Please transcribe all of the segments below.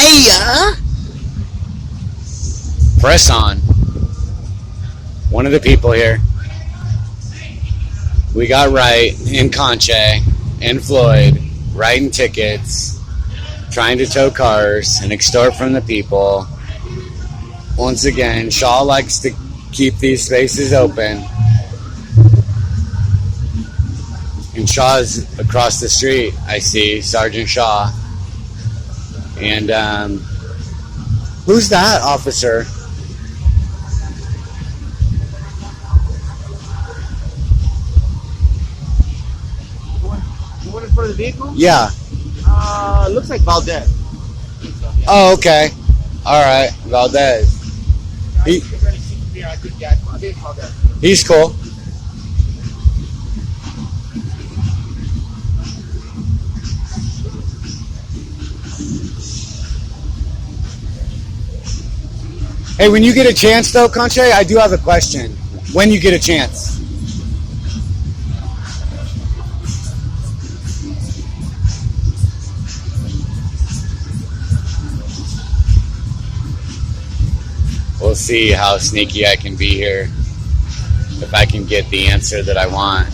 Hiya! Press on. One of the people here. We got Wright and Conche and Floyd writing tickets, trying to tow cars and extort from the people. Once again, Shaw likes to keep these spaces open. And Shaw's across the street, I see, Sergeant Shaw. And, who's that officer? You want in front of the vehicle? Yeah. Looks like Valdez. Oh, okay. All right, Valdez. He's cool. Hey, when you get a chance, though, Conche, I do have a question. When you get a chance. We'll see how sneaky I can be here. If I can get the answer that I want.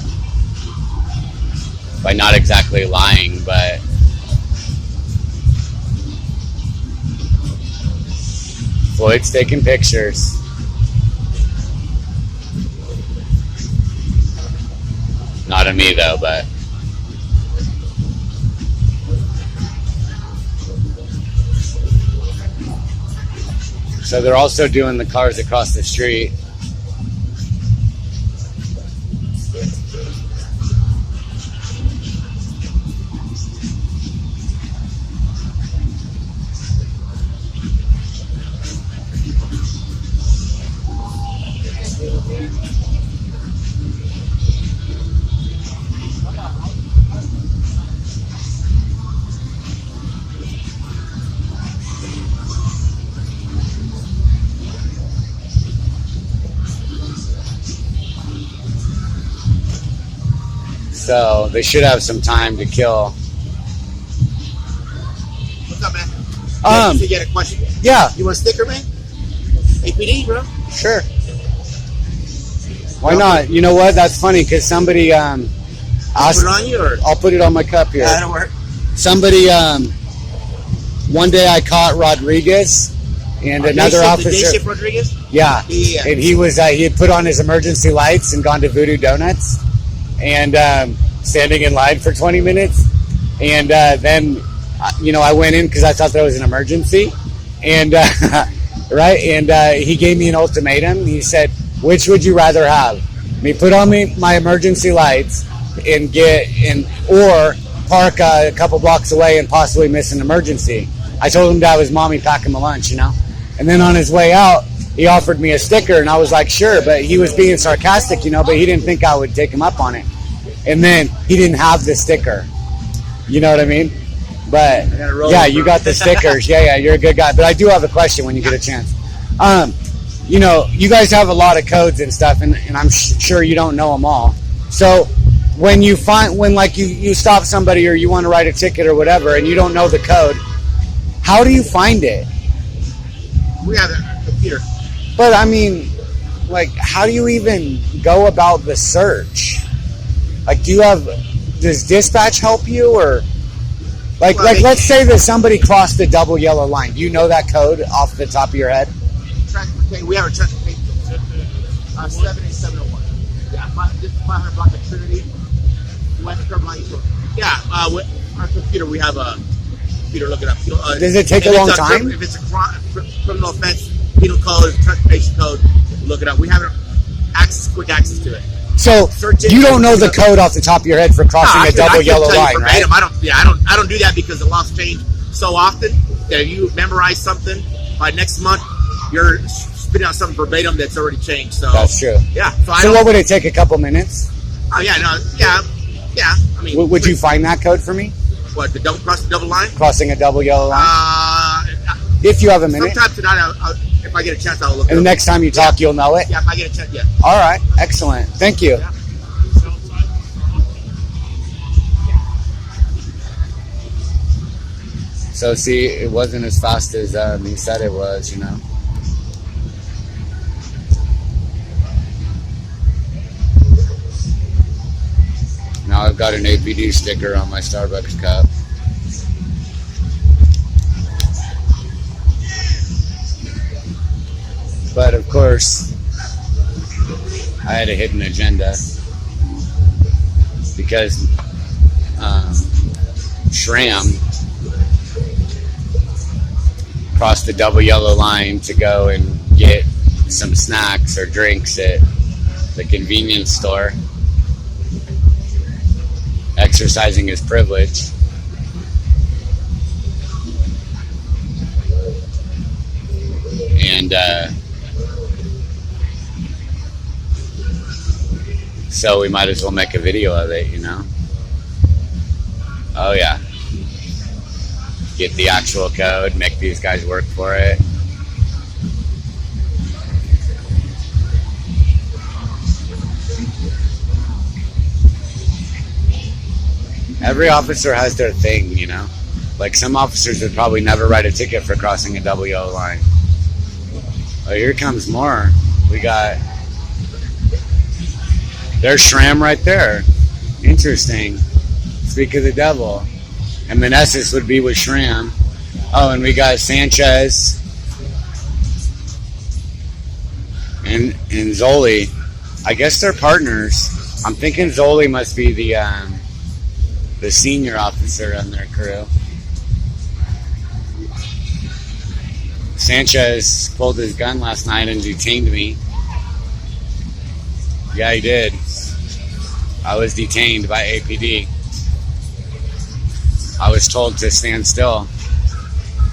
By not exactly lying, but... Floyd's taking pictures. Not of me, though, but... So they're also doing the cars across the street. So they should have some time to kill. What's up, man? You get a question? Yeah. You want a sticker, man? APD, bro? Sure. Why not? You know what? That's funny because somebody asked. Put it on you, or? I'll put it on my cup here. That'll work. Somebody. One day I caught Rodriguez and another officer. Day-shift Rodriguez? Yeah. Yeah. And he was he had put on his emergency lights and gone to Voodoo Donuts. And standing in line for 20 minutes. And then, I went in because I thought that was an emergency. And, right? And he gave me an ultimatum. He said, which would you rather have? Me put on my emergency lights and or park a couple blocks away and possibly miss an emergency. I told him to have his mommy pack him a lunch, And then on his way out, he offered me a sticker, and I was like, sure, but he was being sarcastic, but he didn't think I would take him up on it. And then he didn't have the sticker. You know what I mean? But, yeah, you got the stickers. Yeah, you're a good guy. But I do have a question when you get a chance. You guys have a lot of codes and stuff, and I'm sure you don't know them all. So when you you stop somebody or you want to write a ticket or whatever, and you don't know the code, how do you find it? We have a computer. But I mean, how do you even go about the search? Does dispatch help you, or let's say that somebody crossed the double yellow line. Do you know that code off the top of your head? We have a transportation 78701. Yeah, 500 block of Trinity, West Carolina. Yeah, our computer, we have a computer. Look it up. Does it take a long time? If it's a criminal offense, penal code, transportation code, look it up. We have quick access to it. So you don't know the code off the top of your head for crossing a double yellow line, right? I don't do that because the laws change so often that if you memorize something, by next month you're spitting out something verbatim that's already changed. So that's true. Yeah. So what would it take? A couple minutes? Oh yeah, no, yeah. I mean, would you find that code for me? What, cross the double line? Crossing a double yellow line. If you have a minute. Sometime tonight, if I get a chance, I'll look. And the next time you talk, you'll know it. Yeah, if I get a chance, yeah. All right, excellent. Thank you. Yeah. So see, it wasn't as fast as he said it was, you know. Now I've got an APD sticker on my Starbucks cup. But of course, I had a hidden agenda because Shram crossed the double yellow line to go and get some snacks or drinks at the convenience store, exercising his privilege. And so we might as well make a video of it, you know? Oh yeah. Get the actual code, make these guys work for it. Every officer has their thing, you know? Like some officers would probably never write a ticket for crossing a double yellow line. Oh, here comes more. We got... There's Shram right there. Interesting. Speak of the devil. And Meneses would be with Shram. Oh, and we got Sanchez and Zoli. I guess they're partners. I'm thinking Zoli must be the senior officer on their crew. Sanchez pulled his gun last night and detained me. Yeah, he did. I was detained by APD. I was told to stand still.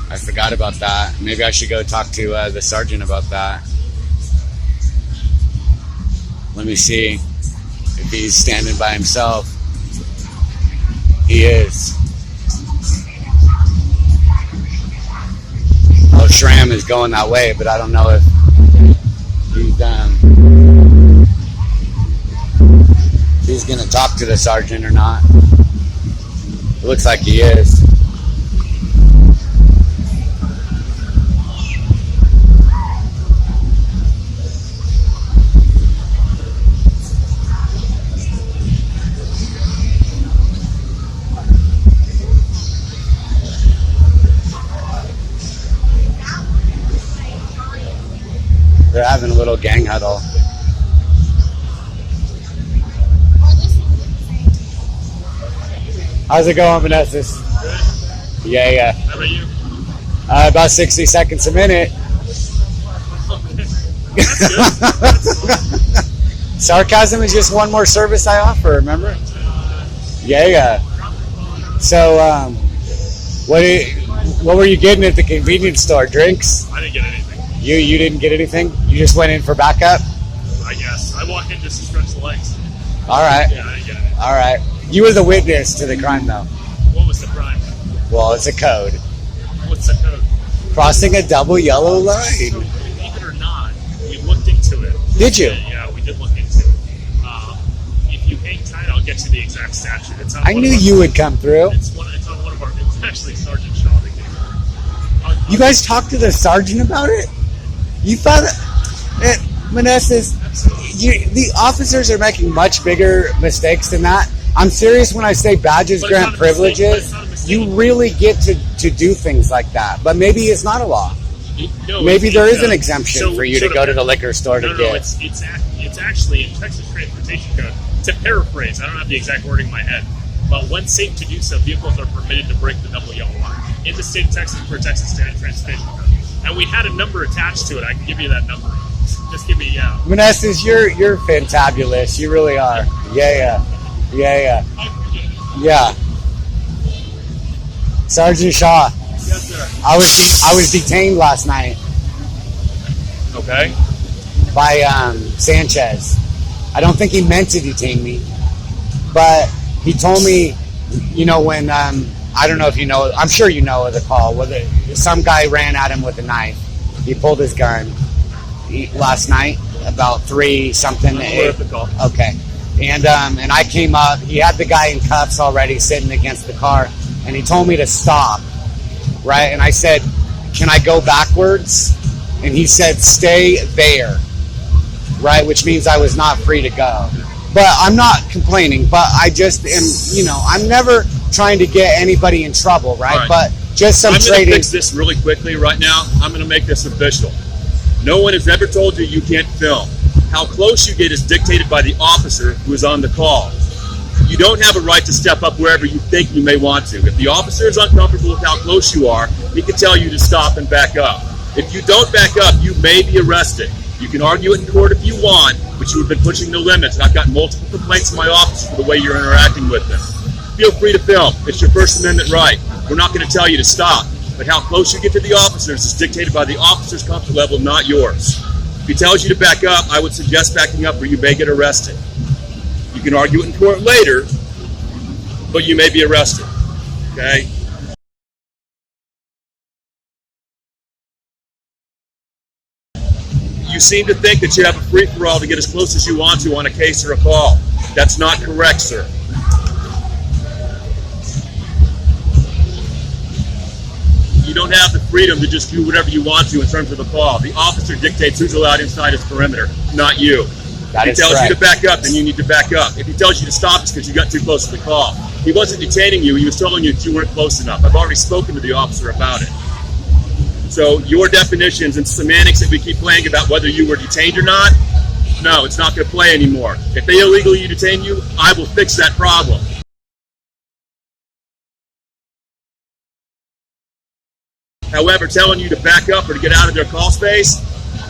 I forgot about that. Maybe I should go talk to the sergeant about that. Let me see if he's standing by himself. He is. Oh, Shram is going that way, but I don't know if he's going to talk to the sergeant or not. It looks like he is. They're having a little gang huddle. How's it going, Vanessa? Good. Yeah. How about you? About 60 seconds a minute. Sarcasm is just one more service I offer, remember? Yeah. So, what were you getting at the convenience store? Drinks? I didn't get anything. You didn't get anything? You just went in for backup? I guess. I walked in just to stretch the legs. All right. Yeah, I didn't get anything. All right. You were the witness to the crime, though. What was the crime? Well, it's a code. What's the code? Crossing a double yellow So, line. believe it or not, we looked into it. Did you? Yeah, we did look into it. If you hang tight, I'll get you the exact statute. It's on I knew you would come through. It's on one of our. It's actually Sergeant Shaw that gave it. You guys talked to the sergeant about it? You thought that Meneses, the officers are making much bigger mistakes than that. I'm serious when I say badges But it's grant not a mistake. privileges. But it's not a mistake. You really get to do things like that. But maybe it's not a law. No, Maybe there is an no. exemption for you to go to the liquor store to No, get. it's actually in Texas Transportation Code. To paraphrase, I don't have the exact wording in my head, but when safe to do so, vehicles are permitted to break the double yellow line in the state of Texas per Texas Transportation Code. And we had a number attached to it. I can give you that number. Just give me Meneses, you're fantabulous. You really are. Yeah. Yeah. Sergeant Shaw. Yes, sir. I was detained last night Okay. by Sanchez. I don't think he meant to detain me, but he told me, when I don't know if you know, I'm sure you know the call, where some guy ran at him with a knife. He pulled his gun last night about 3 something. I'm aware of the call. Okay. And I came up. He had the guy in cuffs already sitting against the car, and he told me to stop. right? And I said, can I go backwards? And he said, stay there, right? Which means I was not free to go. But I'm not complaining, but I just am, I'm never trying to get anybody in trouble, right? Right. But just some I'm going to trading. fix this really quickly right now. I'm going to make this official. No one has ever told you you can't film. How close you get is dictated by the officer who is on the call. You don't have a right to step up wherever you think you may want to. If the officer is uncomfortable with how close you are, he can tell you to stop and back up. If you don't back up, you may be arrested. You can argue it in court if you want, but you have been pushing the limits. And I've gotten multiple complaints in my office for the way you're interacting with them. Feel free to film. It's your First Amendment right. We're not going to tell you to stop, but how close you get to the officers is dictated by the officer's comfort level, not yours. If he tells you to back up, I would suggest backing up or you may get arrested. You can argue it in court later, but you may be arrested. Okay? You seem to think that you have a free-for-all to get as close as you want to on a case or a call. That's not correct, sir. You don't have the freedom to just do whatever you want to in terms of a call. The officer dictates who's allowed inside his perimeter, not you. That If is he tells correct. you to back up, then you need to back up. If he tells you to stop, it's because you got too close to the call. He wasn't detaining you. He was telling you that you weren't close enough. I've already spoken to the officer about it. So your definitions and semantics that we keep playing about whether you were detained or not, no, it's not going to play anymore. If they illegally detain you, I will fix that problem. However, telling you to back up or to get out of their call space,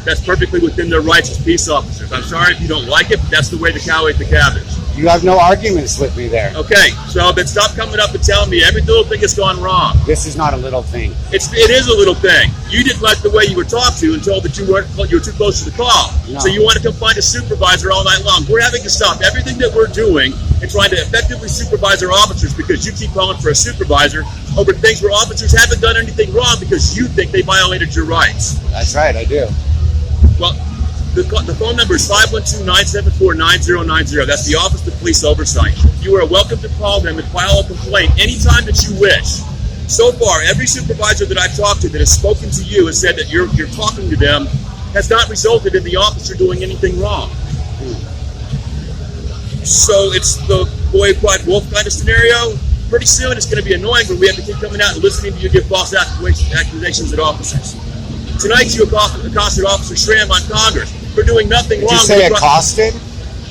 that's perfectly within their rights as peace officers. I'm sorry if you don't like it, but that's the way the cow ate the cabbage. You have no arguments with me there. Okay, so then stop coming up and telling me every little thing has gone wrong. This is not a little thing. It is a little thing. You didn't like the way you were talked to and told that you were too close to the call. No. So you want to come find a supervisor all night long. We're having to stop everything that we're doing and trying to effectively supervise our officers because you keep calling for a supervisor over things where officers haven't done anything wrong because you think they violated your rights. That's right, I do. Well, the phone number is 512-974-9090. That's the Office of Police Oversight. You are welcome to call them and file a complaint anytime that you wish. So far, every supervisor that I've talked to that has spoken to you has said that you're talking to them has not resulted in the officer doing anything wrong. So it's the boy quiet wolf kind of scenario. Pretty soon it's going to be annoying where we have to keep coming out and listening to you give false accusations at officers. Tonight you accosted Officer Schramm on Congress for doing nothing Did wrong. you say accosted?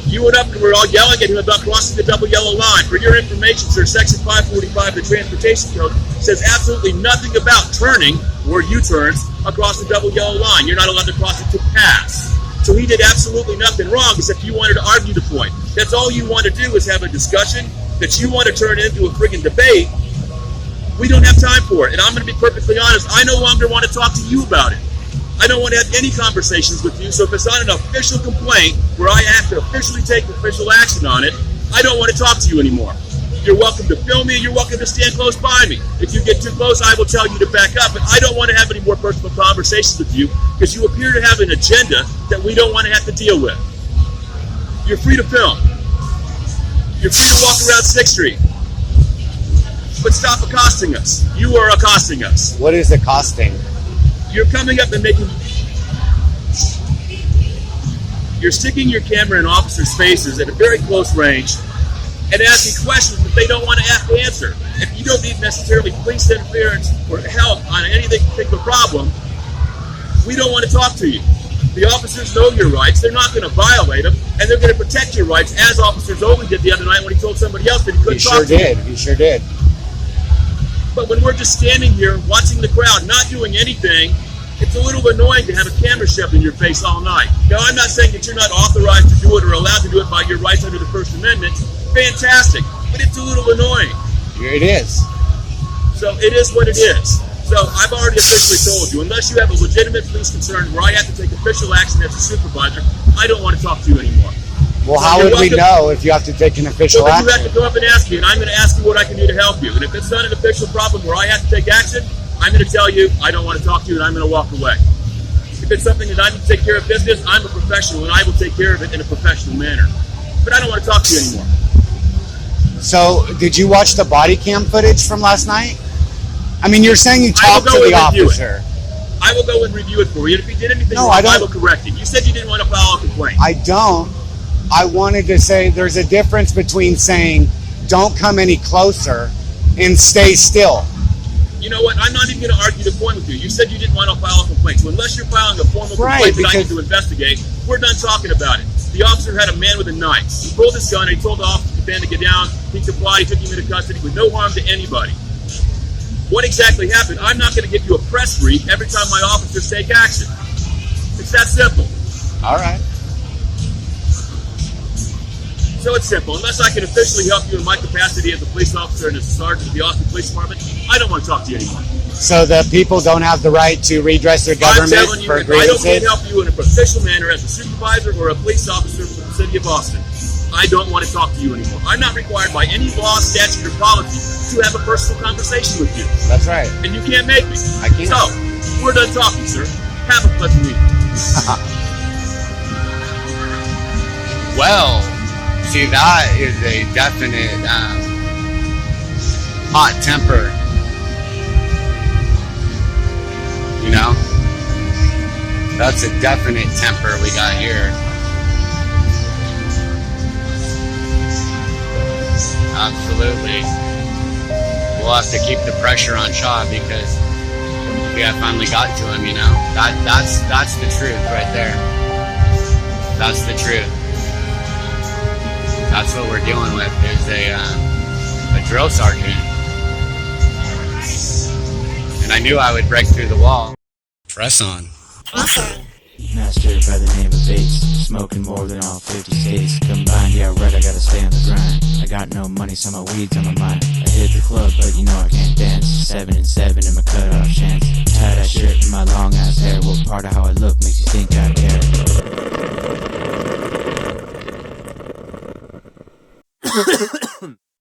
You went up and were all yelling at him about crossing the double yellow line. For your information, sir, Section 545 of the Transportation Code says absolutely nothing about turning or U-turns across the double yellow line. You're not allowed to cross it to pass. So he did absolutely nothing wrong except you wanted to argue the point. That's all you want to do is have a discussion that you want to turn into a friggin' debate. We don't have time for it. And I'm going to be perfectly honest, I no longer want to talk to you about it. I don't want to have any conversations with you, so if it's not an official complaint where I have to officially take official action on it, I don't want to talk to you anymore. You're welcome to film me, you're welcome to stand close by me. If you get too close, I will tell you to back up, but I don't want to have any more personal conversations with you because you appear to have an agenda that we don't want to have to deal with. You're free to film. You're free to walk around 6th Street. But stop accosting us. You are accosting us. What is accosting? You're coming up and you're sticking your camera in officers' faces at a very close range and asking questions that they don't want to have to answer. If you don't need necessarily police interference or help on anything particular problem, we don't want to talk to you. The officers know your rights. They're not going to violate them, and they're going to protect your rights, as Officer Zoli did the other night when he told somebody else that he couldn't talk to you. He sure did. But when we're just standing here watching the crowd, not doing anything, it's a little annoying to have a camera shoved in your face all night. Now, I'm not saying that you're not authorized to do it or allowed to do it by your rights under the First Amendment. Fantastic. But it's a little annoying. It is. So it is what it is. So I've already officially told you, unless you have a legitimate police concern where I have to take official action as a supervisor, I don't want to talk to you anymore. Well, So how you're would we welcome- know if you have to take an official So then you have action? to come up and ask me, and I'm going to ask you what I can do to help you. And if it's not an official problem where I have to take action, I'm going to tell you I don't want to talk to you and I'm going to walk away. If it's something that I need to take care of business, I'm a professional and I will take care of it in a professional manner. But I don't want to talk to you anymore. So, did you watch the body cam footage from last night? I mean, you're saying you I will talked go to the and review it. officer. I will go and review it for you. And if he did anything No, wrong, I don't- I will correct it. You said you didn't want to file a complaint. I don't. I wanted to say there's a difference between saying don't come any closer and stay still. You know what? I'm not even going to argue the point with you. You said you didn't want to file a complaint. So unless you're filing a formal Right, complaint that I need because- to investigate, we're done talking about it. The officer had a man with a knife. He pulled his gun and he told the officer to get down. He complied. He took him into custody with no harm to anybody. What exactly happened? I'm not going to give you a press brief every time my officers take action. It's that simple. All right. So it's simple. Unless I can officially help you in my capacity as a police officer and as a sergeant of the Austin Police Department, I don't want to talk to you anymore. So the people don't have the right to redress their I'm government telling you, for if I don't grievances? help you in an official manner as a supervisor or a police officer for the city of Austin, I don't want to talk to you anymore. I'm not required by any law, statute, or policy to have a personal conversation with you. That's right. And you can't make me. I can't. So, we're done talking, sir. Have a pleasant evening. Well, see, that is a definite hot temper. You know? That's a definite temper we got here. Absolutely. We'll have to keep the pressure on Shaw because we have finally got to him, you know? That's the truth right there. That's the truth. That's what we're dealing with is a drill sergeant. And I knew I would break through the wall. Press on. Master by the name of Bates, smoking more than all 50 states combined. Yeah, right, I gotta stay on the grind. I got no money, so my weed's on my mind. I hit the club, but you know I can't dance. 7 and 7 in my cutoff chance. Tie that shirt in my long ass hair. What part of how I look makes you think I care?